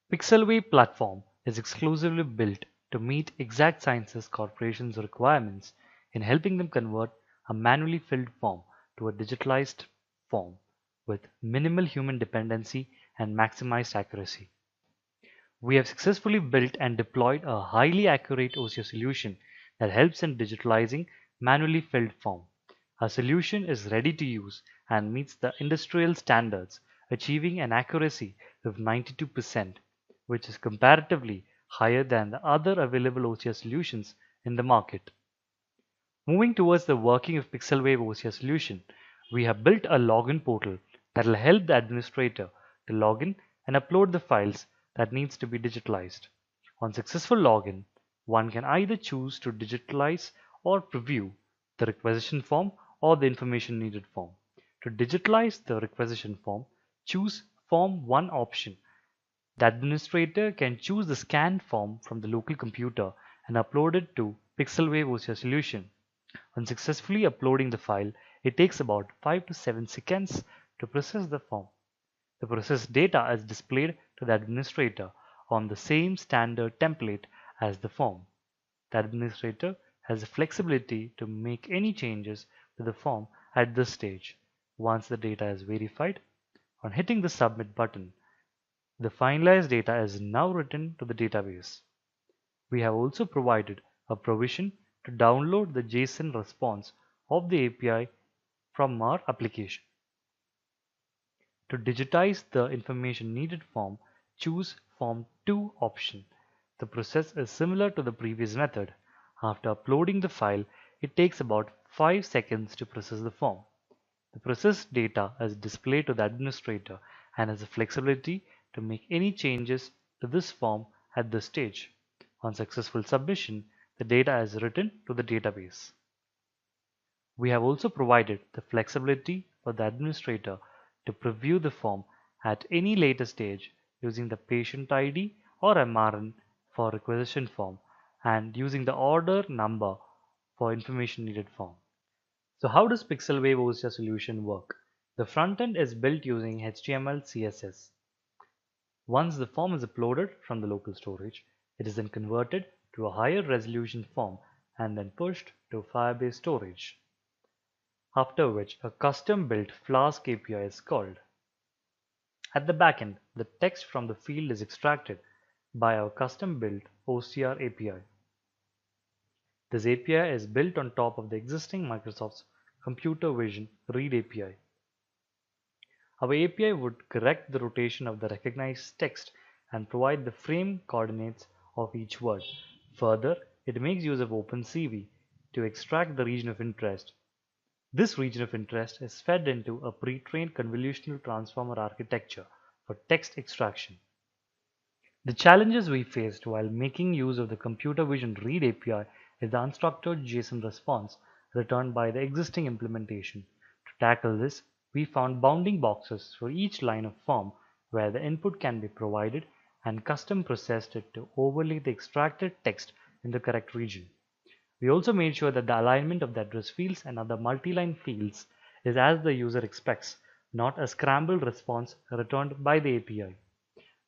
PixelWave platform is exclusively built to meet Exact Sciences Corporation's requirements in helping them convert a manually filled form to a digitalized form with minimal human dependency and maximized accuracy. We have successfully built and deployed a highly accurate OCR solution that helps in digitalizing manually filled form. Our solution is ready to use and meets the industrial standards, achieving an accuracy of 92%, which is comparatively higher than the other available OCR solutions in the market. Moving towards the working of PixelWave OCR solution, we have built a login portal that will help the administrator to log in and upload the files that needs to be digitalized. On successful login, one can either choose to digitalize or preview the requisition form or the information needed form. To digitalize the requisition form, choose Form 1 option. The administrator can choose the scanned form from the local computer and upload it to PixelWave OCR solution. On successfully uploading the file, it takes about 5 to 7 seconds to process the form. The processed data is displayed to the administrator on the same standard template as the form. The administrator has the flexibility to make any changes to the form at this stage. Once the data is verified, on hitting the submit button, the finalized data is now written to the database. We have also provided a provision to download the JSON response of the API from our application. To digitize the information needed form, choose Form 2 option. The process is similar to the previous method. After uploading the file, it takes about 5 seconds to process the form. The processed data is displayed to the administrator and has the flexibility to make any changes to this form at this stage. On successful submission, the data is written to the database. We have also provided the flexibility for the administrator to preview the form at any later stage using the patient ID or MRN for requisition form and using the order number for information needed form. So how does PixelWave OCR solution work? The front end is built using HTML CSS. Once the form is uploaded from the local storage, it is then converted to a higher resolution form and then pushed to Firebase storage. After which a custom built Flask API is called. At the backend, the text from the field is extracted by our custom built OCR API. This API is built on top of the existing Microsoft's Computer Vision Read API. Our API would correct the rotation of the recognized text and provide the frame coordinates of each word. Further, it makes use of OpenCV to extract the region of interest. This region of interest is fed into a pre-trained convolutional transformer architecture for text extraction. The challenges we faced while making use of the Computer Vision Read API is the unstructured JSON response returned by the existing implementation. To tackle this, we found bounding boxes for each line of form where the input can be provided and custom processed it to overlay the extracted text in the correct region. We also made sure that the alignment of the address fields and other multi-line fields is as the user expects, not a scrambled response returned by the API.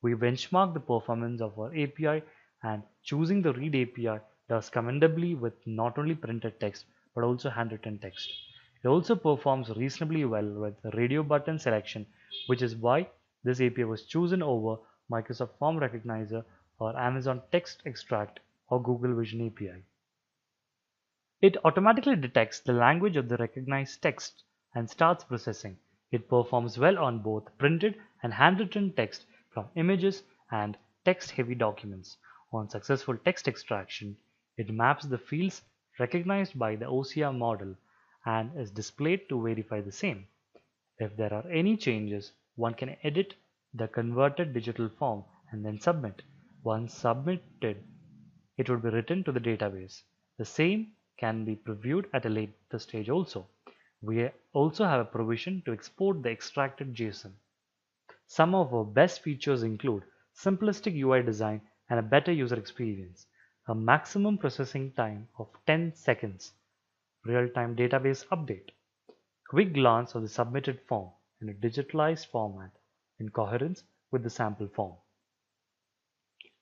We benchmarked the performance of our API and choosing the Read API does commendably with not only printed text but also handwritten text. It also performs reasonably well with radio button selection, which is why this API was chosen over Microsoft Form Recognizer or Amazon Text Extract or Google Vision API. It automatically detects the language of the recognized text and starts processing. It performs well on both printed and handwritten text from images and text-heavy documents. On successful text extraction, it maps the fields recognized by the OCR model and is displayed to verify the same. If there are any changes, one can edit the converted digital form and then submit. Once submitted, it would be written to the database. The same can be previewed at a later stage also. We also have a provision to export the extracted JSON. Some of our best features include simplistic UI design and a better user experience, a maximum processing time of 10 seconds, real-time database update, quick glance of the submitted form in a digitalized format in coherence with the sample form.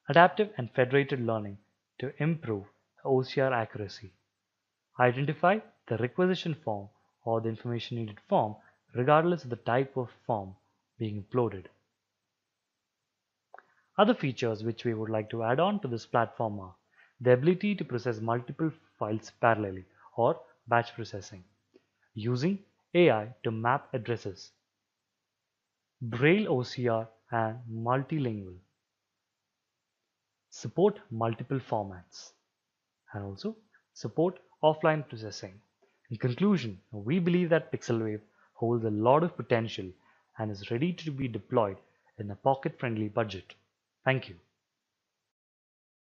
adaptive and federated learning to improve OCR accuracy, identify the requisition form or the information needed form regardless of the type of form being uploaded. Other features which we would like to add on to this platform are the ability to process multiple files parallelly or batch processing, using AI to map addresses, Braille OCR and multilingual, support multiple formats, and also support offline processing. In conclusion, we believe that PixelWave holds a lot of potential and is ready to be deployed in a pocket-friendly budget. Thank you.